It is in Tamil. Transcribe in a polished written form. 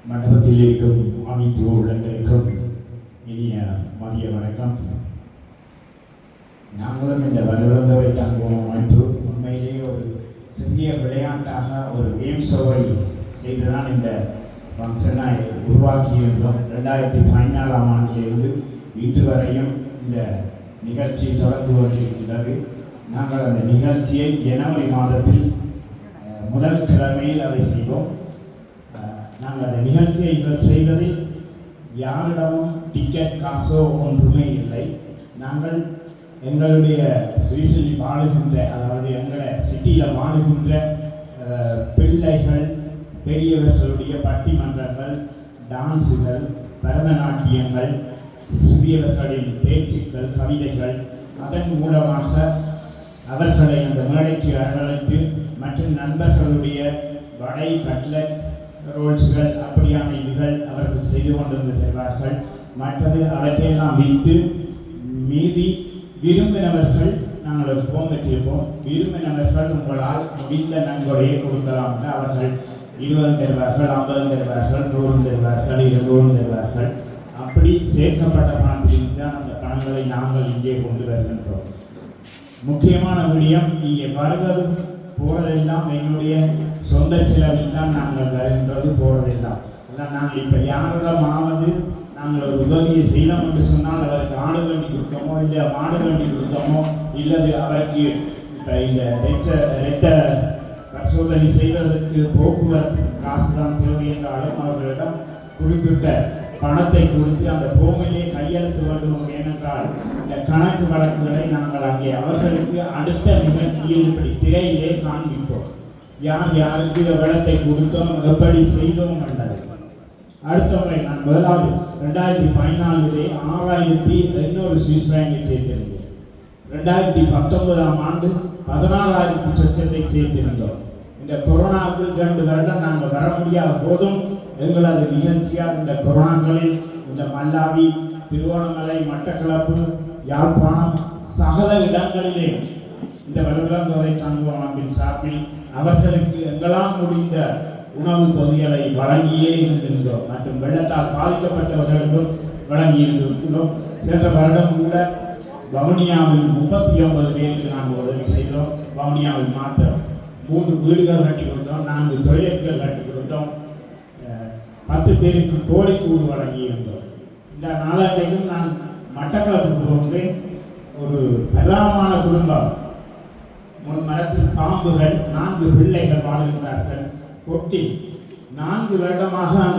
மண்டபத்தில் இருக்கும் அனைத்து உள்ளங்களுக்கும் இனிய மதிய வணக்கம். நாங்களும் இந்த வருடந்தவை தங்குவோம் அமைப்பு உண்மையிலேயே ஒரு சிறிய விளையாட்டாக ஒரு கேம் ஷோவை செய்துதான் இந்த ஃபங்க்ஷனை உருவாக்கியிருந்தோம். 2014ஆம் ஆண்டிலிருந்து இன்று வரையும் இந்த நிகழ்ச்சி தொடர்ந்து கொண்டிருக்கின்றது. நாங்கள் அந்த நிகழ்ச்சியை ஜனவரி மாதத்தில் முதல் கிழமையில் அதை செய்தோம். நாங்கள் அந்த நிகழ்ச்சியை செய்வதில் யாரிடமும் டிக்கெட் காசோ ஒன்றுமே இல்லை. நாங்கள் எங்களுடைய சுவிஸில் வாழுகின்ற, அதாவது எங்களுடைய சிட்டியில் வாழுகின்ற பிள்ளைகள் பெரியவர்களுடைய பட்டிமன்றங்கள், டான்ஸுகள், பரதநாட்டியங்கள், சிறியவர்களின் பேச்சுக்கள், கவிதைகள், அதன் மூலமாக அவர்களை அந்த மேடைக்கு அரவழைத்து மற்ற நண்பர்களுடைய வடை, கட்லட், ரோல்ஸ்கள் அப்படியான இதுகள் அவர்கள் செய்து கொண்டிருந்து தருவார்கள். மற்றது அவற்றையெல்லாம் வைத்து மீறி விரும்பினவர்கள் நாங்கள் ஒரு ஃபோன் வச்சிருப்போம். விரும்பினவர்கள் உங்களால் முடிந்த நன்கொடையை கொடுக்கலாம் என்று அவர்கள் 20 தருவார்கள், 50 தருவார்கள், 100 தருவார்கள், 200 தருவார்கள். அப்படி சேர்க்கப்பட்ட பணத்திலிருந்து தான் அந்த பணங்களை நாங்கள் இங்கே கொண்டு வருகின்றோம். முக்கியமான விடயம், இங்கே வருவது போகிறதெல்லாம் என்னுடைய சொந்த செலவில் தான் நாங்கள் வருகின்றது, போகிறதெல்லாம். அதான் நாங்கள் இப்போ யாரிடமாவது நாங்கள் ஒரு உதவியை செய்யலாம் என்று சொன்னால் அவருக்கு ஆடு வேண்டி கொடுத்தோமோ, இல்லை மாடு வேண்டி கொடுத்தோமோ, இல்லது அவருக்கு இப்போ இந்த இரத்த பரிசோதனை செய்வதற்கு போக்குவரத்துக்கு காசு தான் தேவை என்றாலும் அவர்களிடம் குறிப்பிட்ட பணத்தை கொடுத்து அந்த போமிலே கையெழுத்து வேண்டும். ஏனென்றால் இந்த கணக்கு வழக்குகளை நாங்கள் அங்கே அவர்களுக்கு அடுத்த நிகழ்ச்சியில் இப்படி திரையிலே காண்பிப்போம். யார் யாருக்கு எவ்வளத்தை கொடுத்தோம், எப்படி செய்தோம் என்றது. அடுத்த முறை நான் முதலாவது 2014 6200 சுவிஸ் பிராங்கை சேர்த்திருந்தேன். 2019ஆம் ஆண்டு 16000 சொச்சத்தை சேர்த்திருந்தோம். இந்த கொரோனாவில் 2 வருடம் நாங்கள் வர முடியாத போதும் எங்களது நிகழ்ச்சியால் இந்த கொரோனாக்களில் இந்த மல்லாவி, திருவோணமலை, மட்டக்களப்பு, யாழ்ப்பாணம் சகல இடங்களிலே இந்த வருடந்தோறை தங்குவோம் அமைப்பின் சார்பில் அவர்களுக்கு எங்களால் முடிந்த உணவு பொதிகளை வழங்கியே இருந்திருந்தோம். மற்றும் வெள்ளத்தால் பாதிக்கப்பட்டவர்களுக்கும் வழங்கி இருந்திருக்கிறோம். சென்ற வருடம் கூட வவுனியாவில் 39 பேருக்கு நாங்கள் உதவி செய்தோம். வவுனியாவில் மாத்திரம் 3 வீடுகள் கட்டி கொடுத்தோம், 4 தொழிலகங்கள் கட்டி கொடுத்தோம், 10 பேருக்கு கோழிக்கூடு வழங்கி இருந்தோம். இந்த நாளாண்டையும் நான் மட்டக்களப்புக்கு போன்றேன். ஒரு பிரதானமான குடும்பம், முன் மரத்தில் பாம்புகள், 4 பிள்ளைகள் வாழ்கிறார்கள். கொட்டி 4 வருடமாக அந்த